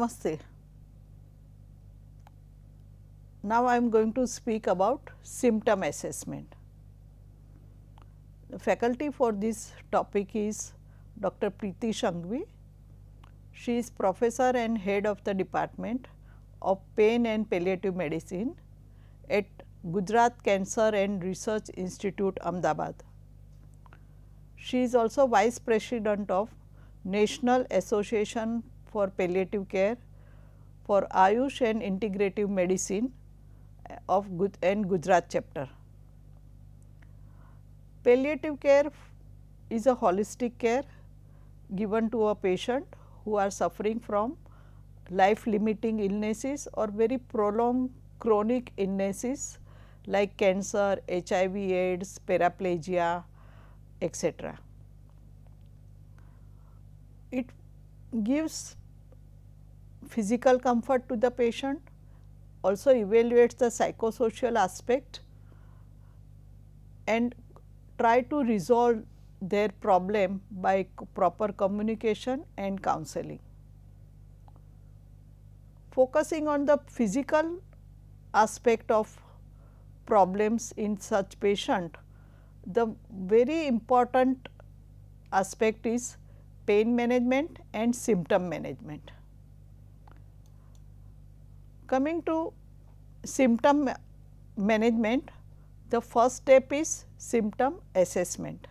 Namaste. Now I am going to speak about symptom assessment. The faculty for this topic is Dr. Preeti Shangvi. She is professor and head of the department of pain and palliative medicine at Gujarat Cancer and Research Institute, Ahmedabad. She is also vice president of National Association for Palliative Care for Ayush and Integrative Medicine of Gujarat chapter. Palliative care is a holistic care given to a patient who are suffering from life limiting illnesses or very prolonged chronic illnesses like cancer, HIV, AIDS, paraplegia, etc. It gives physical comfort to the patient, also evaluates the psychosocial aspect and try to resolve their problem by proper communication and counseling. Focusing on the physical aspect of problems in such patient, the very important aspect is pain management and symptom management. Coming to symptom management, the first step is symptom assessment.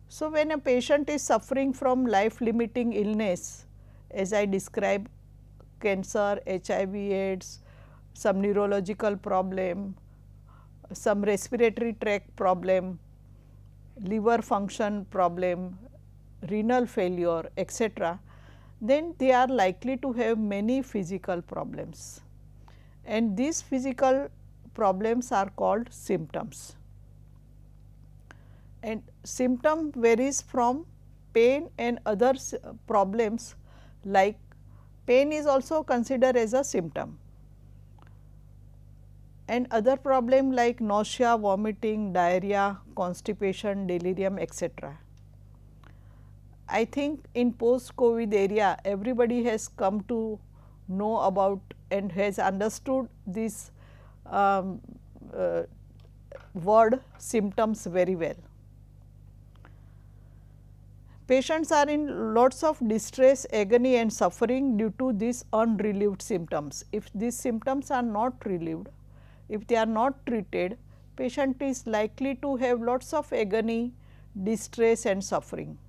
So, when a patient is suffering from life limiting illness, as I described cancer, HIV, AIDS, some neurological problem, some respiratory tract problem, liver function problem, renal failure, etc., then they are likely to have many physical problems, and these physical problems are called symptoms. And symptom varies from pain and other problems, like pain is also considered as a symptom, and other problem like nausea, vomiting, diarrhea, constipation, delirium, etc. I think in post COVID area everybody has come to know about and has understood this word symptoms very well. Patients are in lots of distress, agony and suffering due to these unrelieved symptoms. If these symptoms are not relieved, if they are not treated, patient is likely to have lots of agony, distress and suffering.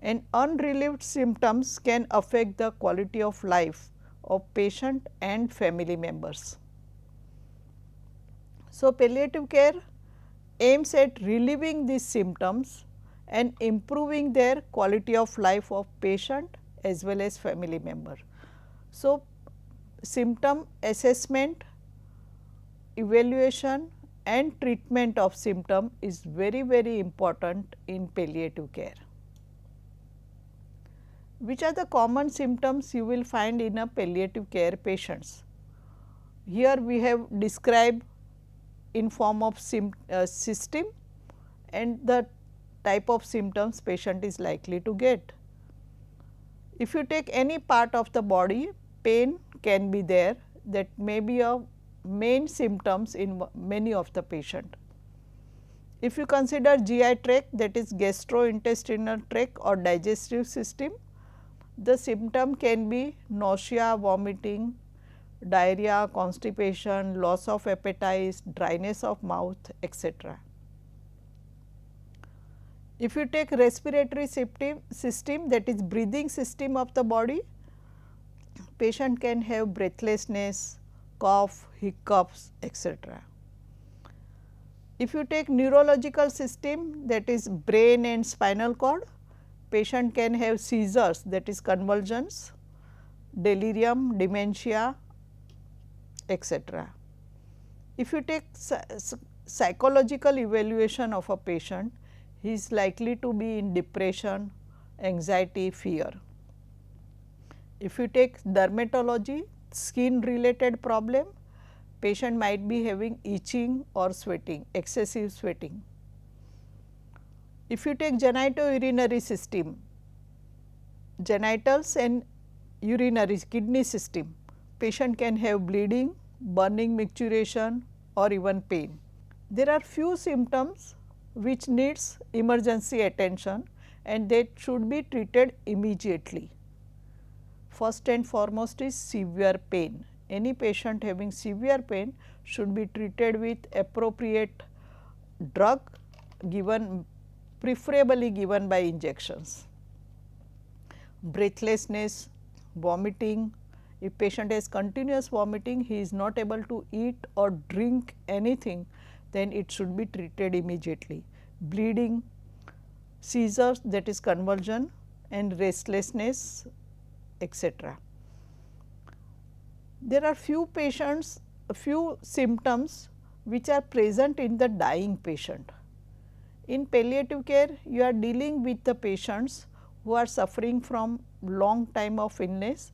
And unrelieved symptoms can affect the quality of life of patient and family members. So, palliative care aims at relieving these symptoms and improving their quality of life of patient as well as family member. So, symptom assessment, evaluation and treatment of symptom is very important in palliative care. Which are the common symptoms you will find in a palliative care patients? Here we have described in form of system and the type of symptoms patient is likely to get. If you take any part of the body, pain can be there, that may be a main symptoms in many of the patient. If you consider GI tract, that is gastrointestinal tract or digestive system, the symptom can be nausea, vomiting, diarrhea, constipation, loss of appetite, dryness of mouth, etc. If you take respiratory system, that is breathing system of the body, patient can have breathlessness, cough, hiccups, etc. If you take neurological system, that is brain and spinal cord, patient can have seizures, that is convulsions, delirium, dementia, etc. If you take psychological evaluation of a patient, he is likely to be in depression, anxiety, fear. If you take dermatology, skin related problem, patient might be having itching or sweating, excessive sweating. If you take genitourinary system, genitals and urinary kidney system. Patient can have bleeding, burning micturition or even pain. There are few symptoms which needs emergency attention and they should be treated immediately. First and foremost is severe pain. Any patient having severe pain should be treated with appropriate drug given, preferably given by injections. Breathlessness, vomiting. If patient has continuous vomiting, he is not able to eat or drink anything, then it should be treated immediately. Bleeding, seizures, that is convulsion, and restlessness, etc. There are few symptoms which are present in the dying patient. In palliative care, you are dealing with the patients who are suffering from long time of illness,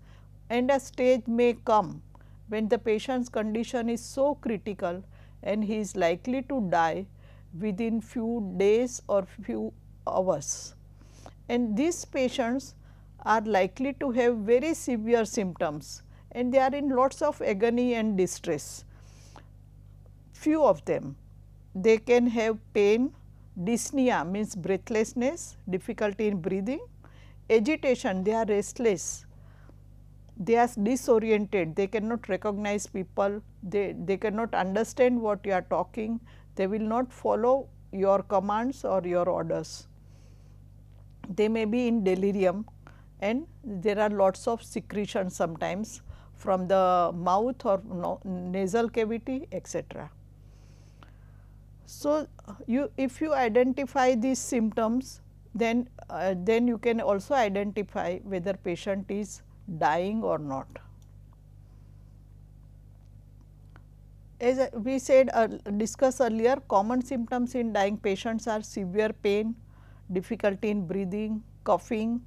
and a stage may come when the patient's condition is so critical and he is likely to die within few days or few hours. And these patients are likely to have very severe symptoms and they are in lots of agony and distress. Few of them, they can have pain, dyspnea means breathlessness, difficulty in breathing, agitation, they are restless, they are disoriented, they cannot recognize people, they cannot understand what you are talking, they will not follow your commands or your orders. They may be in delirium and there are lots of secretion sometimes from the mouth or nasal cavity, etc. So, if you identify these symptoms, then you can also identify whether patient is dying or not. As we said discussed earlier, common symptoms in dying patients are severe pain, difficulty in breathing, coughing,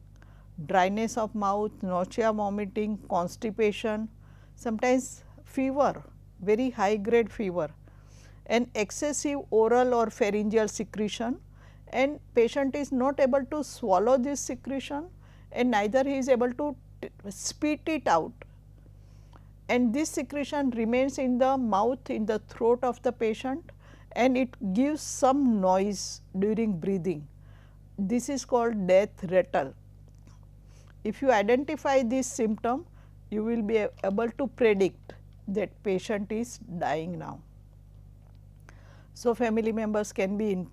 dryness of mouth, nausea, vomiting, constipation, sometimes fever, very high grade fever, and excessive oral or pharyngeal secretion, and patient is not able to swallow this secretion and neither he is able to spit it out, and this secretion remains in the mouth, in the throat of the patient, and it gives some noise during breathing. This is called death rattle. If you identify this symptom, you will be able to predict that patient is dying now. So, family members can be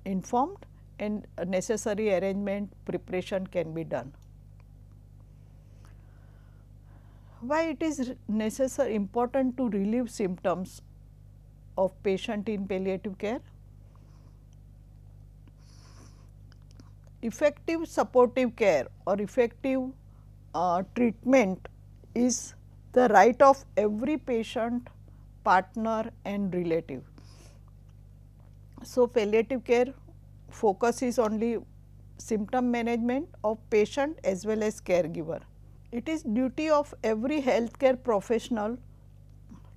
informed and necessary arrangement preparation can be done. Why it is necessary important to relieve symptoms of patient in palliative care? Effective supportive care or effective treatment is the right of every patient, partner and relative. So, palliative care focuses only symptom management of patient as well as caregiver. It is duty of every healthcare professional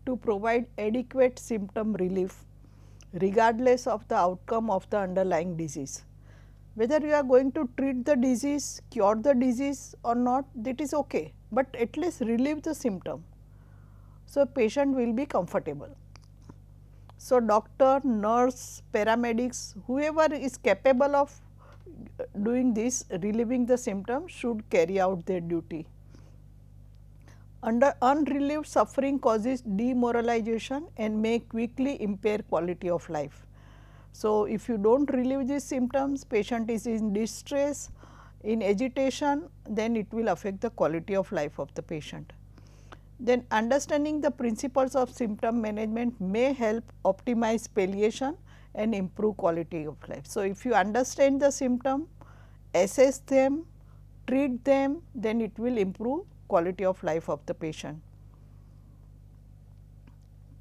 to provide adequate symptom relief regardless of the outcome of the underlying disease. Whether you are going to treat the disease, cure the disease or not, that is okay, but at least relieve the symptom. So, patient will be comfortable. So, doctor, nurse, paramedics, whoever is capable of doing this, relieving the symptoms, should carry out their duty. Unrelieved suffering causes demoralization and may quickly impair quality of life. So, if you do not relieve these symptoms, patient is in distress, in agitation, then it will affect the quality of life of the patient. Then understanding the principles of symptom management may help optimize palliation and improve quality of life. So, if you understand the symptom, assess them, treat them, then it will improve quality of life of the patient.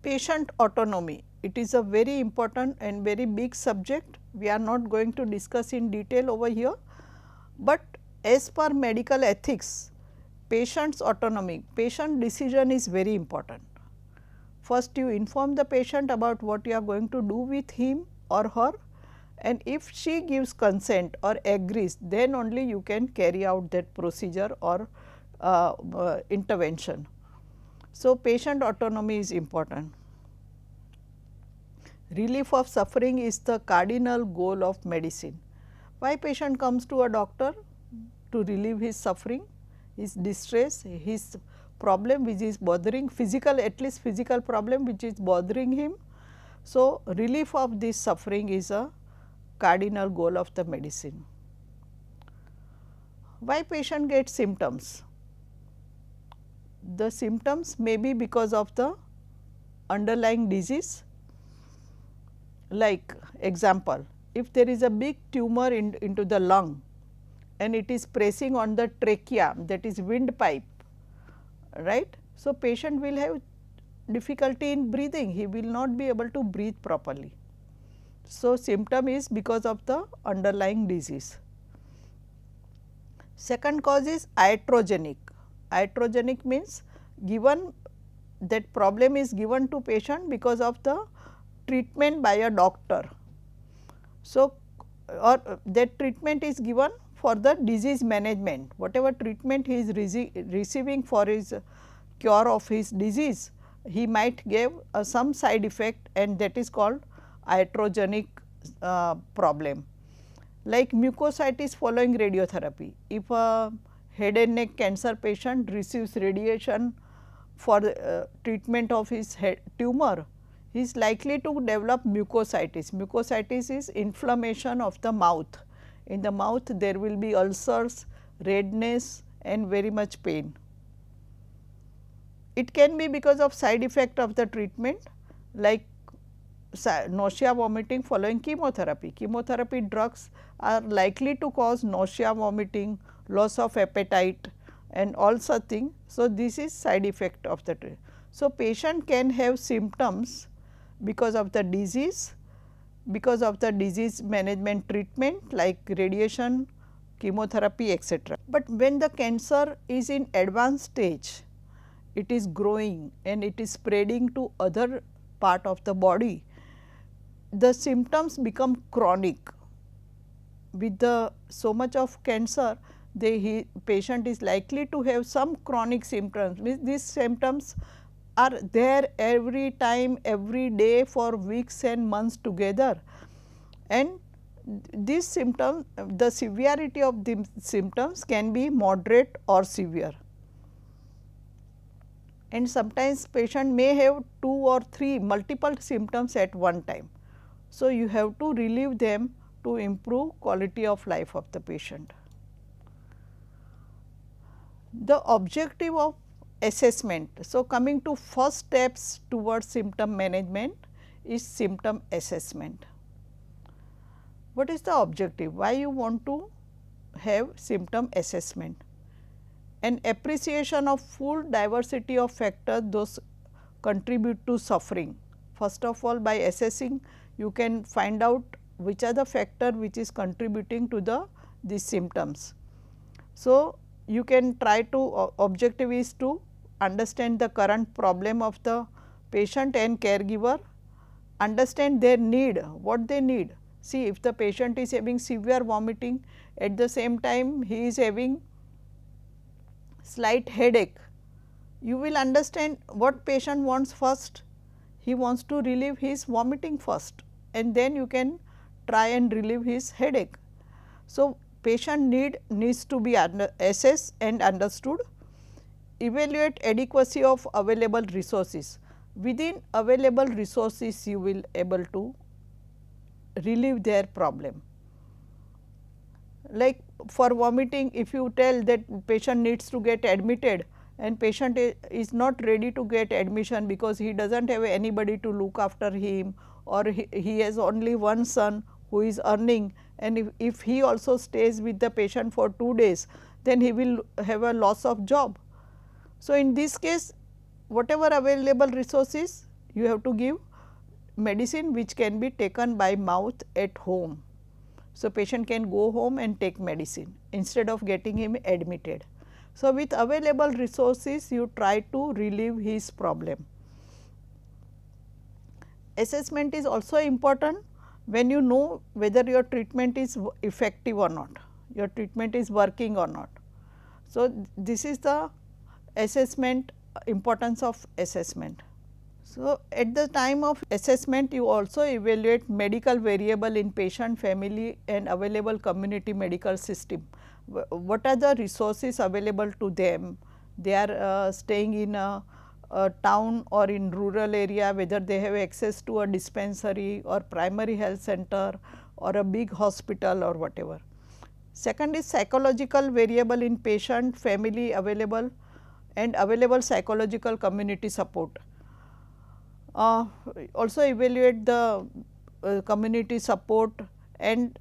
Patient autonomy, it is a very important and very big subject. We are not going to discuss in detail over here, but as per medical ethics, patient's autonomy, patient decision is very important. First you inform the patient about what you are going to do with him or her, and if she gives consent or agrees, then only you can carry out that procedure or intervention. So, patient autonomy is important. Relief of suffering is the cardinal goal of medicine. Why patient comes to a doctor? To relieve his suffering, his distress, his problem which is bothering physical, at least physical problem which is bothering him. So, relief of this suffering is a cardinal goal of the medicine. Why patient gets symptoms? The symptoms may be because of the underlying disease. Like example, if there is a big tumor into the lung and it is pressing on the trachea, that is windpipe, right. So, patient will have difficulty in breathing, he will not be able to breathe properly. So, symptom is because of the underlying disease. Second cause is iatrogenic. Iatrogenic means given that problem is given to patient because of the treatment by a doctor. So, or that treatment is given for the disease management, whatever treatment he is receiving for his cure of his disease, he might give some side effect, and that is called iatrogenic problem. Like mucositis following radiotherapy, if a head and neck cancer patient receives radiation for the treatment of his tumor, he is likely to develop mucositis. Mucositis is inflammation of the mouth. In the mouth there will be ulcers, redness and very much pain. It can be because of side effect of the treatment, like nausea, vomiting following chemotherapy. Chemotherapy drugs are likely to cause nausea, vomiting, loss of appetite and all such things. So, this is side effect of the treatment. So, patient can have symptoms because of the disease, because of the disease management treatment like radiation, chemotherapy, etc. But when the cancer is in advanced stage, it is growing and it is spreading to other part of the body, the symptoms become chronic. With the so much of cancer, the patient is likely to have some chronic symptoms. These symptoms are there every time, every day for weeks and months together, and these symptoms, the severity of the symptoms can be moderate or severe, and sometimes patient may have 2 or 3 multiple symptoms at one time. So, you have to relieve them to improve quality of life of the patient. The objective of assessment. So, coming to first steps towards symptom management is symptom assessment. What is the objective? Why you want to have symptom assessment? An appreciation of full diversity of factors those contribute to suffering. First of all, by assessing you can find out which are the factor which is contributing to these symptoms. So, you can try to objective is to understand the current problem of the patient and caregiver, understand their need, what they need. See, if the patient is having severe vomiting, at the same time he is having slight headache, you will understand what patient wants first. He wants to relieve his vomiting first, and then you can try and relieve his headache. So, patient needs to be assessed and understood. Evaluate adequacy of available resources. Within available resources, you will able to relieve their problem. Like for vomiting, if you tell that patient needs to get admitted and patient is not ready to get admission because he does not have anybody to look after him, or he has only one son who is earning, and if he also stays with the patient for 2 days, then he will have a loss of job. So, in this case, whatever available resources, you have to give medicine which can be taken by mouth at home. So, patient can go home and take medicine instead of getting him admitted. So, with available resources, you try to relieve his problem. Assessment is also important when you know whether your treatment is effective or not, your treatment is working or not. So, this is the assessment, importance of assessment. So, at the time of assessment you also evaluate medical variable in patient, family and available community medical system. What are the resources available to them? They are staying in a town or in rural area, whether they have access to a dispensary or primary health center or a big hospital or whatever. Second is psychological variable in patient, family available and available psychological community support. Also evaluate the community support and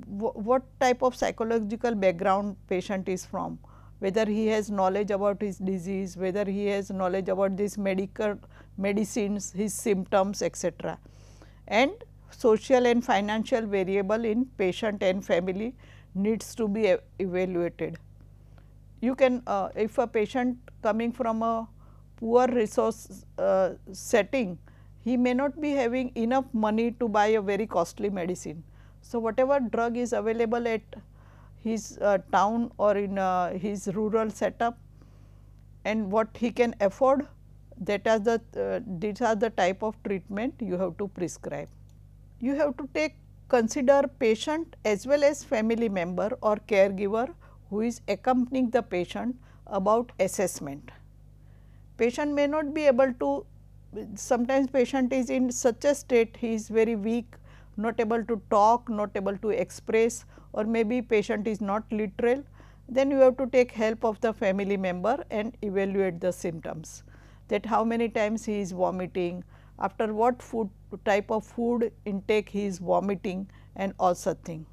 what type of psychological background patient is from, whether he has knowledge about his disease, whether he has knowledge about these medicines, his symptoms, etc. And social and financial variable in patient and family needs to be evaluated. You can if a patient coming from a poor resource setting, he may not be having enough money to buy a very costly medicine. So, whatever drug is available at his town or in his rural setup and what he can afford, that are the these are the type of treatment you have to prescribe. You have to consider patient as well as family member or caregiver who is accompanying the patient about assessment. Patient may not be able to, sometimes patient is in such a state, he is very weak, not able to talk, not able to express, or maybe patient is not literal, then you have to take help of the family member and evaluate the symptoms, that how many times he is vomiting, after what food type of food intake he is vomiting and all such thing.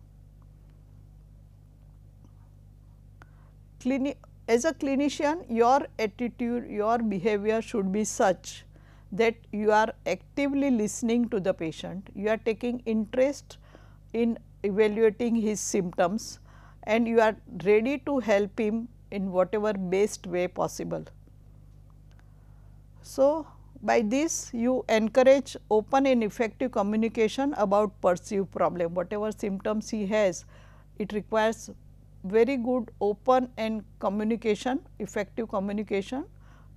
As a clinician, your attitude, your behavior should be such that you are actively listening to the patient, you are taking interest in evaluating his symptoms and you are ready to help him in whatever best way possible. So, by this you encourage open and effective communication about perceived problem. Whatever symptoms he has, it requires very good open and communication, effective communication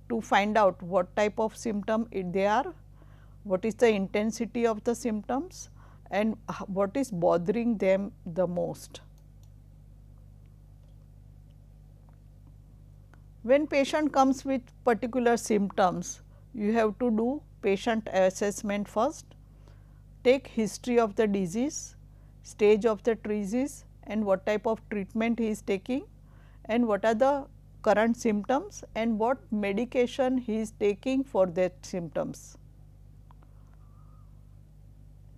to find out what type of symptom they are, what is the intensity of the symptoms and what is bothering them the most. When patient comes with particular symptoms, you have to do patient assessment first, take history of the disease, stage of the disease and what type of treatment he is taking and what are the current symptoms and what medication he is taking for that symptoms.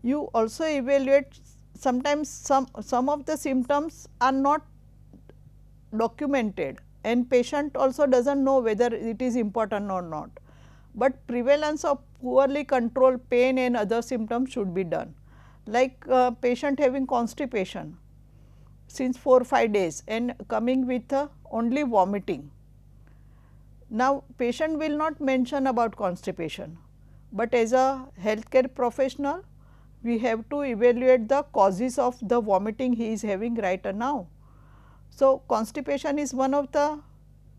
You also evaluate, sometimes some of the symptoms are not documented and patient also does not know whether it is important or not, but prevalence of poorly controlled pain and other symptoms should be done, like patient having constipation since 4 or 5 days and coming with only vomiting. Now, patient will not mention about constipation, but as a healthcare professional we have to evaluate the causes of the vomiting he is having right now. So, constipation is one of the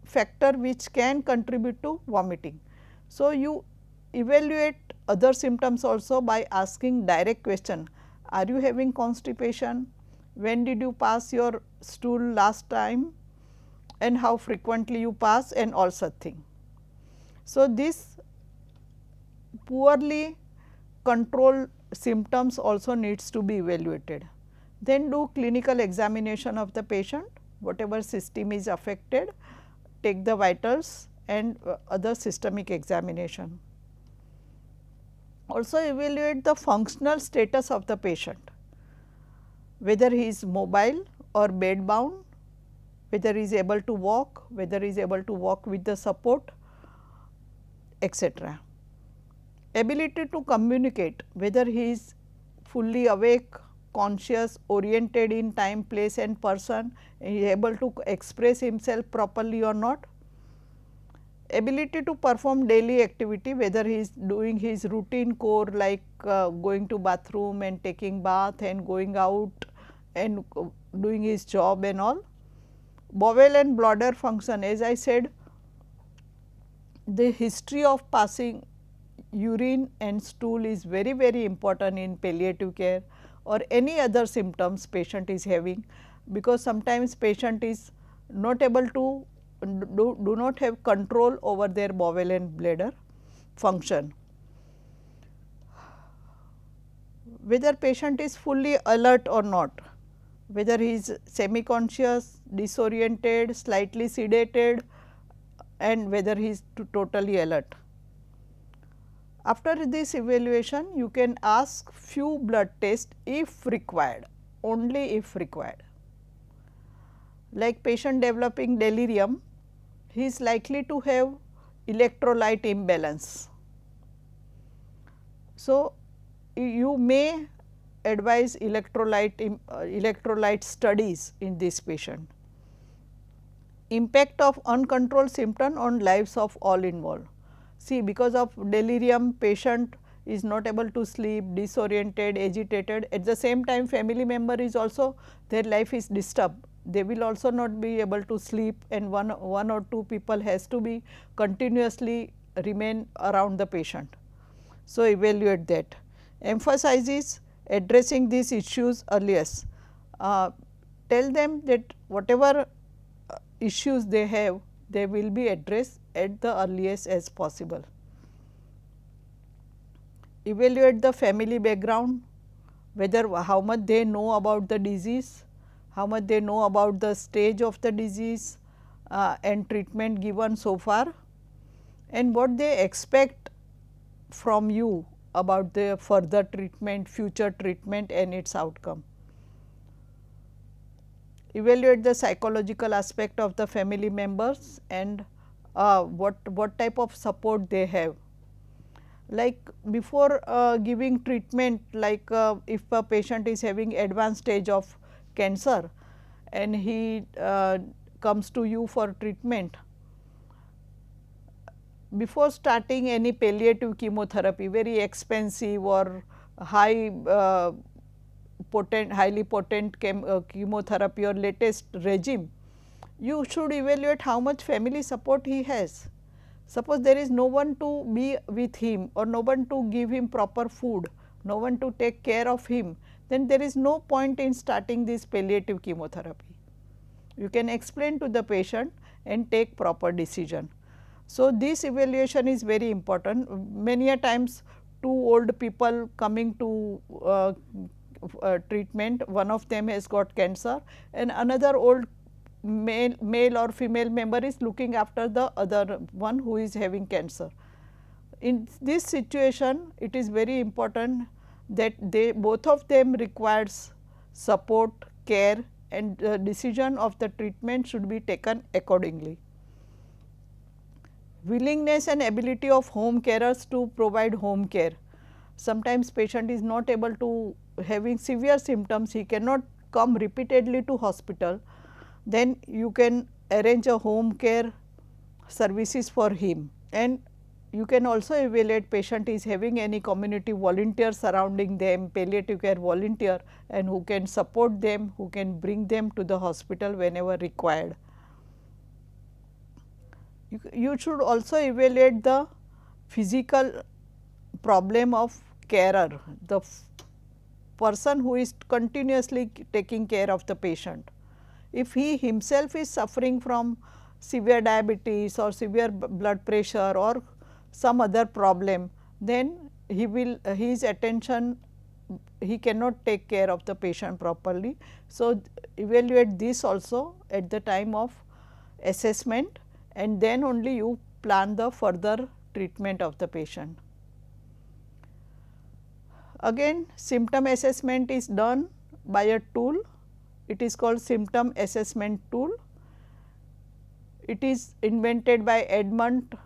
factor which can contribute to vomiting. So, you evaluate other symptoms also by asking direct question, are you having constipation? When did you pass your stool last time and how frequently you pass and all such thing. So, this poorly controlled symptoms also needs to be evaluated. Then do clinical examination of the patient, whatever system is affected, take the vitals and other systemic examination. Also evaluate the functional status of the patient, whether he is mobile or bed bound, whether he is able to walk, whether he is able to walk with the support, etc. Ability to communicate, whether he is fully awake, conscious, oriented in time, place and person, he is able to express himself properly or not. Ability to perform daily activity, whether he is doing his routine core like going to bathroom and taking bath and going out and doing his job and all. Bowel and bladder function, as I said, the history of passing urine and stool is very important in palliative care or any other symptoms patient is having, because sometimes patient is not able to do not have control over their bowel and bladder function. Whether patient is fully alert or not, whether he is semi-conscious, disoriented, slightly sedated, and whether he is totally alert. After this evaluation, you can ask few blood tests if required, only if required. Like patient developing delirium, he is likely to have electrolyte imbalance. So, you may advise electrolyte studies in this patient. Impact of uncontrolled symptom on lives of all involved. See, because of delirium, patient is not able to sleep, disoriented, agitated. At the same time, family member is also, their life is disturbed. They will also not be able to sleep, and one or two people has to be continuously remain around the patient. So, evaluate that. Emphasizes addressing these issues earliest. Tell them that whatever issues they have, they will be addressed at the earliest as possible. Evaluate the family background, whether how much they know about the disease, how much they know about the stage of the disease and treatment given so far, and what they expect from you about the further treatment, future treatment and its outcome. Evaluate the psychological aspect of the family members and what type of support they have. Like before giving treatment, like if a patient is having advanced stage of cancer and he comes to you for treatment, before starting any palliative chemotherapy, very expensive or highly potent chemotherapy or latest regime, you should evaluate how much family support he has. Suppose there is no one to be with him or no one to give him proper food, no one to take care of him, then there is no point in starting this palliative chemotherapy. You can explain to the patient and take proper decision. So, this evaluation is very important. Many a times two old people coming to treatment, one of them has got cancer and another old male or female member is looking after the other one who is having cancer. In this situation, it is very important that both of them requires support, care, and the decision of the treatment should be taken accordingly. Willingness and ability of home carers to provide home care. Sometimes patient is not able to, having severe symptoms, he cannot come repeatedly to hospital, then you can arrange a home care services for him. And you can also evaluate patient is having any community volunteer surrounding them, palliative care volunteer, and who can support them, who can bring them to the hospital whenever required. You should also evaluate the physical problem of carer, the person who is continuously taking care of the patient. If he himself is suffering from severe diabetes or severe blood pressure or some other problem, then his attention, he cannot take care of the patient properly. So, evaluate this also at the time of assessment, and then only you plan the further treatment of the patient. Again, symptom assessment is done by a tool. It is called Symptom Assessment tool. It is invented by Edmund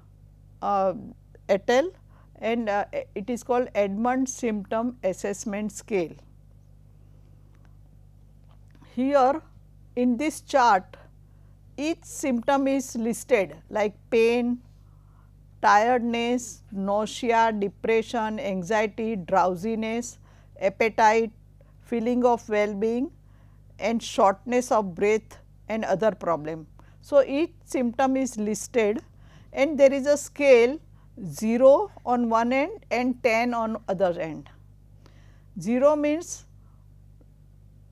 et al. And it is called Edmund Symptom Assessment Scale. Here in this chart, each symptom is listed like pain, tiredness, nausea, depression, anxiety, drowsiness, appetite, feeling of well-being and shortness of breath and other problem. So, each symptom is listed and there is a scale 0 on one end and 10 on other end. 0 means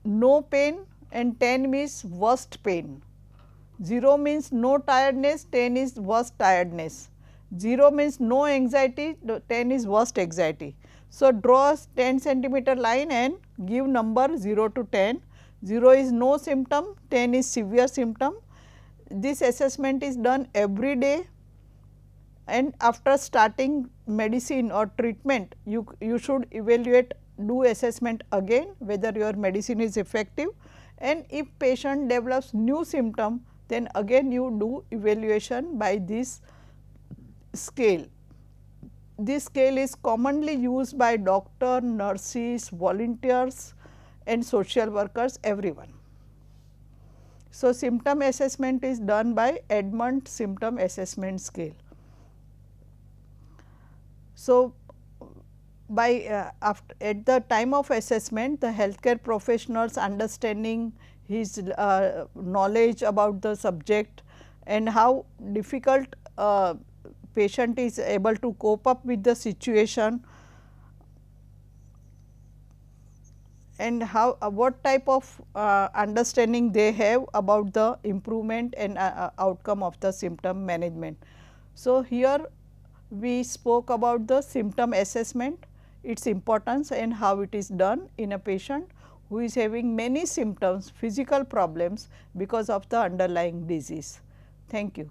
no pain and 10 means worst pain. 0 means no tiredness, 10 is worst tiredness. 0 means no anxiety, 10 is worst anxiety. So, draw a 10 centimeter line and give number 0 to 10. 0 is no symptom, 10 is severe symptom. This assessment is done every day, and after starting medicine or treatment, you should evaluate, do assessment again whether your medicine is effective, and if patient develops new symptom, then again you do evaluation by this scale. This scale is commonly used by doctor, nurses, volunteers and social workers, everyone. So, symptom assessment is done by Edmund Symptom Assessment Scale. So, by at the time of assessment, the healthcare professionals understanding his knowledge about the subject and how difficult patient is able to cope up with the situation, and how what type of understanding they have about the improvement and outcome of the symptom management. So, here we spoke about the symptom assessment, its importance and how it is done in a patient who is having many symptoms, physical problems because of the underlying disease. Thank you.